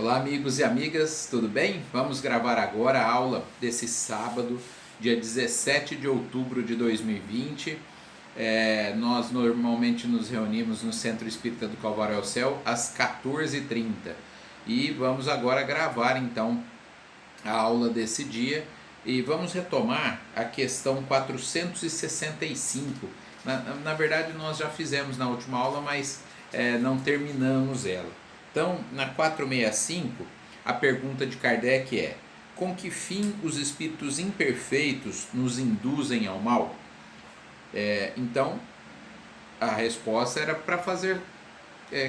Olá, amigos e amigas, tudo bem? Vamos gravar agora a aula desse sábado, dia 17 de outubro de 2020. Nós normalmente nos reunimos no Centro Espírita do Calvário ao Céu às 14h30 e vamos agora gravar então a aula desse dia e vamos retomar a questão 465. Na verdade, nós já fizemos na última aula, mas não terminamos ela. Então, na 465, a pergunta de Kardec é: com que fim os espíritos imperfeitos nos induzem ao mal? Então, a resposta era para fazer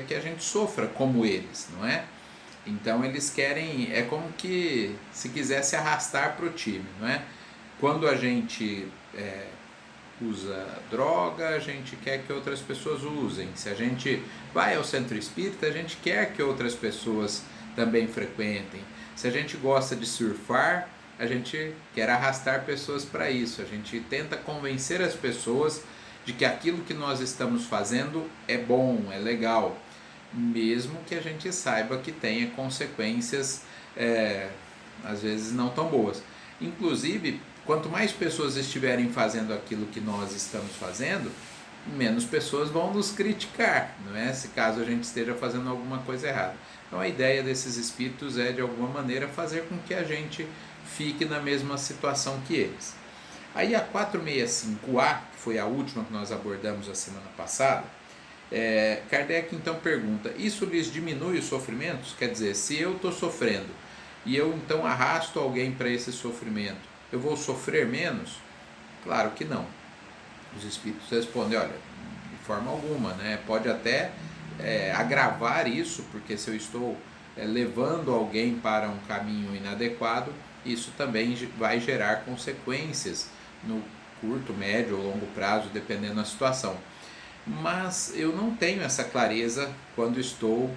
que a gente sofra como eles, não é? Então eles querem, é como que se quisesse arrastar para o time, não é? Quando a gente usa droga, a gente quer que outras pessoas usem. Se a gente vai ao centro espírita, a gente quer que outras pessoas também frequentem. Se a gente gosta de surfar, a gente quer arrastar pessoas para isso. A gente tenta convencer as pessoas de que aquilo que nós estamos fazendo é bom, é legal, mesmo que a gente saiba que tenha consequências às vezes não tão boas. Inclusive, quanto mais pessoas estiverem fazendo aquilo que nós estamos fazendo, menos pessoas vão nos criticar, não é? Se caso a gente esteja fazendo alguma coisa errada. Então a ideia desses espíritos é, de alguma maneira, fazer com que a gente fique na mesma situação que eles. Aí a 465A, que foi a última que nós abordamos a semana passada, Kardec então pergunta: isso lhes diminui os sofrimentos? Quer dizer, se eu estou sofrendo e eu então arrasto alguém para esse sofrimento, eu vou sofrer menos? Claro que não. Os espíritos respondem: olha, de forma alguma, né? Pode até agravar isso, porque se eu estou levando alguém para um caminho inadequado, isso também vai gerar consequências no curto, médio ou longo prazo, dependendo da situação. Mas eu não tenho essa clareza quando estou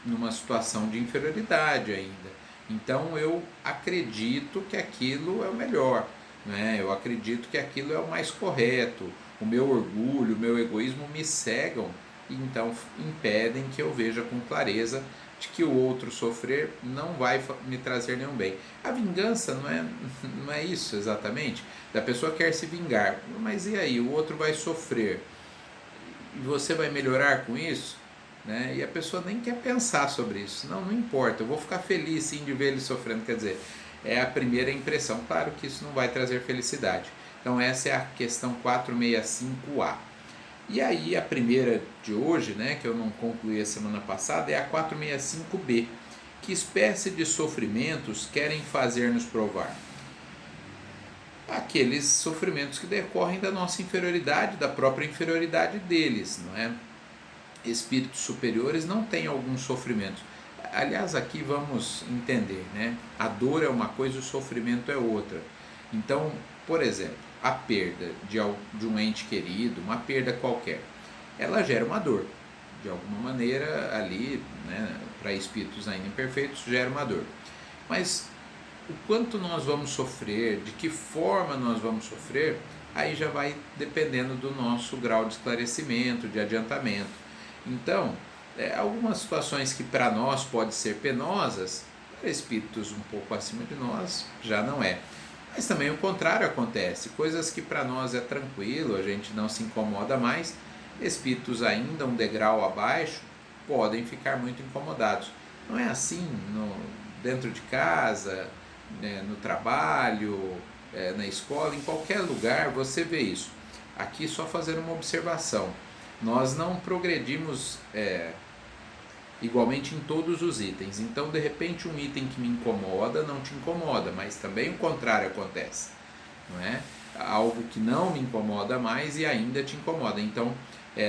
numa situação de inferioridade ainda. Então eu acredito que aquilo é o melhor, né? Eu acredito que aquilo é o mais correto. O meu orgulho, o meu egoísmo me cegam e então impedem que eu veja com clareza de que o outro sofrer não vai me trazer nenhum bem. A vingança não é isso exatamente. A pessoa quer se vingar, mas e aí? O outro vai sofrer e você vai melhorar com isso? Né? E a pessoa nem quer pensar sobre isso. Não importa, eu vou ficar feliz sim de ver ele sofrendo. Quer dizer, é a primeira impressão. Claro que isso não vai trazer felicidade. Então essa é a questão 465A. E aí a primeira de hoje, né, que eu não concluí a semana passada, é a 465B. Que espécie de sofrimentos querem fazer-nos provar? Aqueles sofrimentos que decorrem da nossa inferioridade, da própria inferioridade deles, não é? Espíritos superiores não têm alguns sofrimentos. Aliás, aqui vamos entender, né? A dor é uma coisa, o sofrimento é outra. Então, por exemplo, a perda de um ente querido, uma perda qualquer, ela gera uma dor. De alguma maneira, ali, né, para espíritos ainda imperfeitos, gera uma dor. Mas o quanto nós vamos sofrer, de que forma nós vamos sofrer, aí já vai dependendo do nosso grau de esclarecimento, de adiantamento. Então, algumas situações que para nós podem ser penosas, para espíritos um pouco acima de nós, já não é. Mas também o contrário acontece. Coisas que para nós é tranquilo, a gente não se incomoda mais, espíritos ainda um degrau abaixo podem ficar muito incomodados. Não é assim dentro de casa, no trabalho, na escola, em qualquer lugar você vê isso. Aqui só fazer uma observação. Nós não progredimos igualmente em todos os itens. Então, de repente, um item que me incomoda não te incomoda, mas também o contrário acontece, não é? Algo que não me incomoda mais e ainda te incomoda. Então,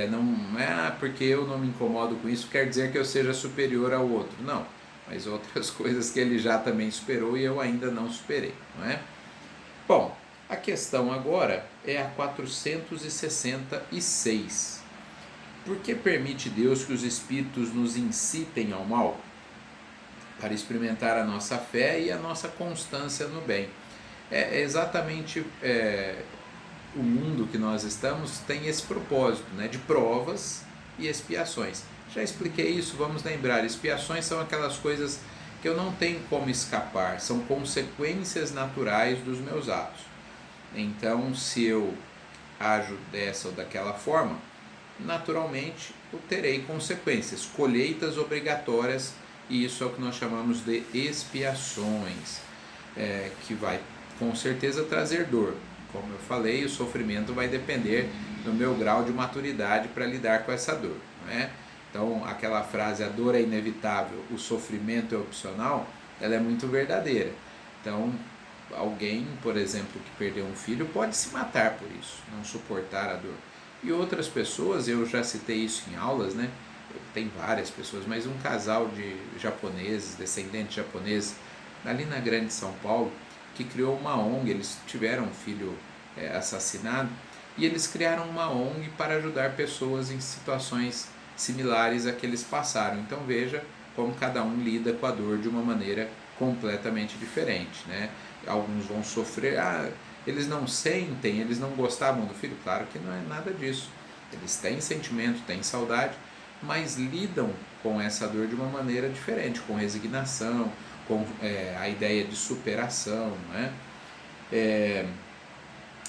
não é porque eu não me incomodo com isso quer dizer que eu seja superior ao outro. Não, mas outras coisas que ele já também superou e eu ainda não superei, não é? Bom, a questão agora é a 466. Por que permite Deus que os espíritos nos incitem ao mal? Para experimentar a nossa fé e a nossa constância no bem. Exatamente o mundo que nós estamos tem esse propósito, né, de provas e expiações. Já expliquei isso, vamos lembrar. Expiações são aquelas coisas que eu não tenho como escapar, são consequências naturais dos meus atos. Então, se eu ajo dessa ou daquela forma, naturalmente eu terei consequências, colheitas obrigatórias, e isso é o que nós chamamos de expiações, que vai com certeza trazer dor. Como eu falei, o sofrimento vai depender do meu grau de maturidade para lidar com essa dor, não é? Então, aquela frase, a dor é inevitável, o sofrimento é opcional, ela é muito verdadeira. Então, alguém, por exemplo, que perdeu um filho, pode se matar por isso, não suportar a dor. E outras pessoas, eu já citei isso em aulas, né? Tem várias pessoas, mas um casal de japoneses, descendentes japoneses, ali na Grande São Paulo, que criou uma ONG, eles tiveram um filho assassinado, e eles criaram uma ONG para ajudar pessoas em situações similares a que eles passaram. Então veja como cada um lida com a dor de uma maneira completamente diferente, né? Alguns vão sofrer, eles não sentem, eles não gostavam do filho, claro que não é nada disso. Eles têm sentimento, têm saudade, mas lidam com essa dor de uma maneira diferente, com resignação, com a ideia de superação, né?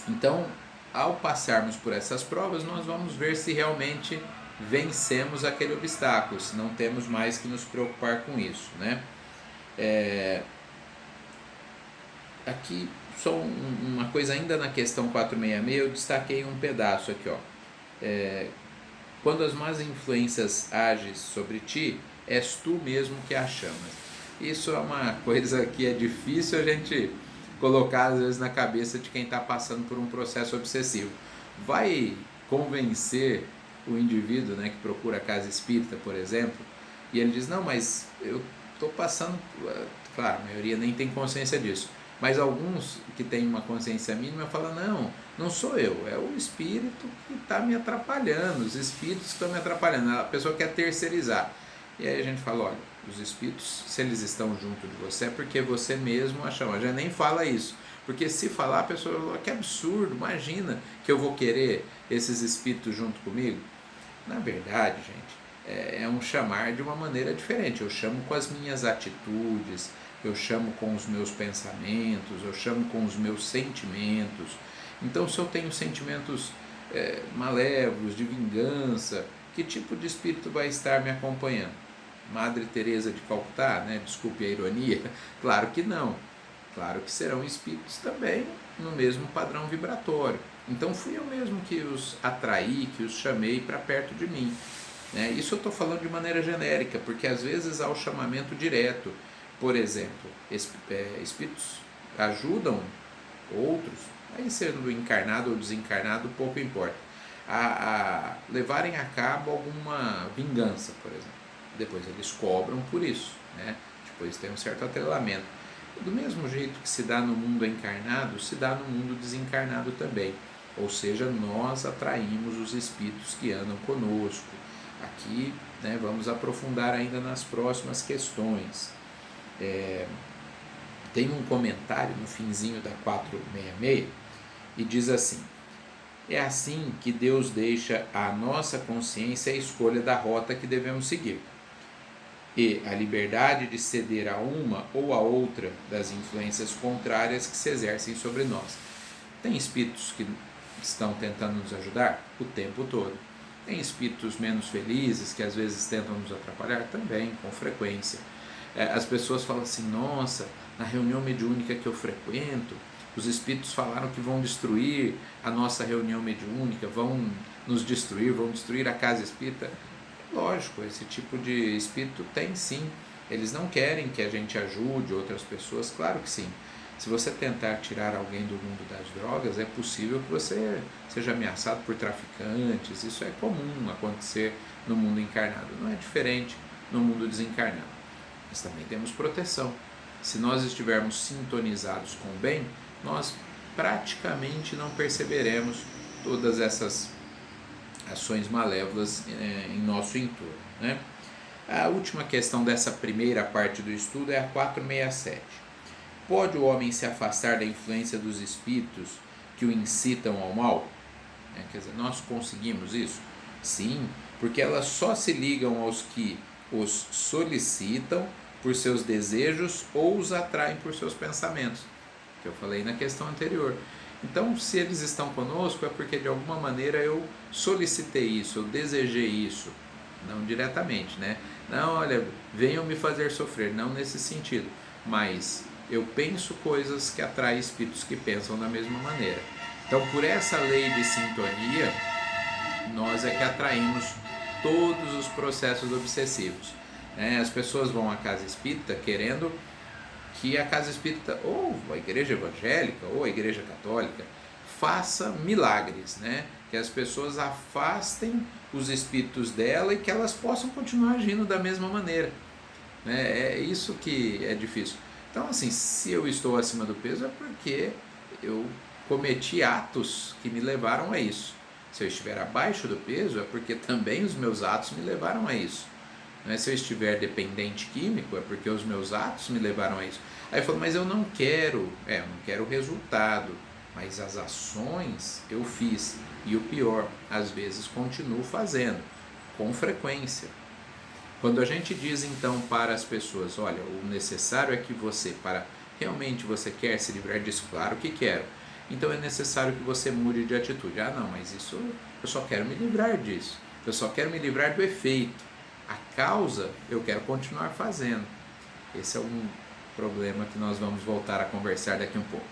Então, ao passarmos por essas provas, nós vamos ver se realmente vencemos aquele obstáculo, se não temos mais que nos preocupar com isso, né? Aqui, só uma coisa ainda na questão 466, eu destaquei um pedaço aqui, ó. Quando as más influências agem sobre ti, és tu mesmo que as chamas. Isso é uma coisa que é difícil a gente colocar às vezes na cabeça de quem está passando por um processo obsessivo. Vai convencer o indivíduo, né, que procura a casa espírita, por exemplo, e ele diz, não, mas eu estou passando, claro, a maioria nem tem consciência disso, mas alguns que têm uma consciência mínima falam, não sou eu, é o espírito que está me atrapalhando, os espíritos que estão me atrapalhando, a pessoa quer terceirizar. E aí a gente fala, olha, os espíritos, se eles estão junto de você, é porque você mesmo a chama. Já nem fala isso, porque se falar, a pessoa fala, que absurdo, imagina que eu vou querer esses espíritos junto comigo. Na verdade, gente, é um chamar de uma maneira diferente. Eu chamo com as minhas atitudes, eu chamo com os meus pensamentos, eu chamo com os meus sentimentos. Então, se eu tenho sentimentos malévolos, de vingança, que tipo de espírito vai estar me acompanhando? Madre Teresa de Calcutá, né? Desculpe a ironia, claro que não. Claro que serão espíritos também no mesmo padrão vibratório. Então fui eu mesmo que os atraí, que os chamei para perto de mim. Isso eu estou falando de maneira genérica, porque às vezes há o chamamento direto. Por exemplo, espíritos ajudam outros, aí sendo encarnado ou desencarnado, pouco importa, a levarem a cabo alguma vingança, por exemplo. Depois eles cobram por isso, né? Depois tem um certo atrelamento. Do mesmo jeito que se dá no mundo encarnado, se dá no mundo desencarnado também. Ou seja, nós atraímos os espíritos que andam conosco. Aqui, né, vamos aprofundar ainda nas próximas questões. Tem um comentário no finzinho da 466 e diz assim: é assim que Deus deixa à nossa consciência a escolha da rota que devemos seguir, e a liberdade de ceder a uma ou a outra das influências contrárias que se exercem sobre nós. Tem espíritos que estão tentando nos ajudar o tempo todo. Tem espíritos menos felizes que às vezes tentam nos atrapalhar também, com frequência. As pessoas falam assim, nossa, na reunião mediúnica que eu frequento, os espíritos falaram que vão destruir a nossa reunião mediúnica, vão nos destruir, vão destruir a casa espírita. Lógico, esse tipo de espírito tem sim. Eles não querem que a gente ajude outras pessoas, claro que sim. Se você tentar tirar alguém do mundo das drogas, é possível que você seja ameaçado por traficantes. Isso é comum acontecer no mundo encarnado. Não é diferente no mundo desencarnado. Mas também temos proteção. Se nós estivermos sintonizados com o bem, nós praticamente não perceberemos todas essas ações malévolas em nosso entorno, né? A última questão dessa primeira parte do estudo é a 467. Pode o homem se afastar da influência dos espíritos que o incitam ao mal? Quer dizer, nós conseguimos isso? Sim, porque elas só se ligam aos que os solicitam por seus desejos ou os atraem por seus pensamentos, que eu falei na questão anterior. Então, se eles estão conosco, é porque de alguma maneira eu solicitei isso, eu desejei isso, não diretamente, né? Não, olha, venham me fazer sofrer, não nesse sentido, mas eu penso coisas que atraem espíritos que pensam da mesma maneira. Então, por essa lei de sintonia, nós é que atraímos todos os processos obsessivos. As pessoas vão à casa espírita querendo que a casa espírita, ou a igreja evangélica, ou a igreja católica, faça milagres, né? Que as pessoas afastem os espíritos dela e que elas possam continuar agindo da mesma maneira. É isso que é difícil. Então, assim, se eu estou acima do peso é porque eu cometi atos que me levaram a isso. Se eu estiver abaixo do peso é porque também os meus atos me levaram a isso. Se eu estiver dependente químico é porque os meus atos me levaram a isso. Aí eu falo, mas eu não quero o resultado, mas as ações eu fiz. E o pior, às vezes continuo fazendo, com frequência. Quando a gente diz então para as pessoas, olha, o necessário é que você, para realmente você quer se livrar disso, claro que quero, então é necessário que você mude de atitude. Ah não, mas isso eu só quero me livrar disso, eu só quero me livrar do efeito, a causa eu quero continuar fazendo. Esse é um problema que nós vamos voltar a conversar daqui um pouco.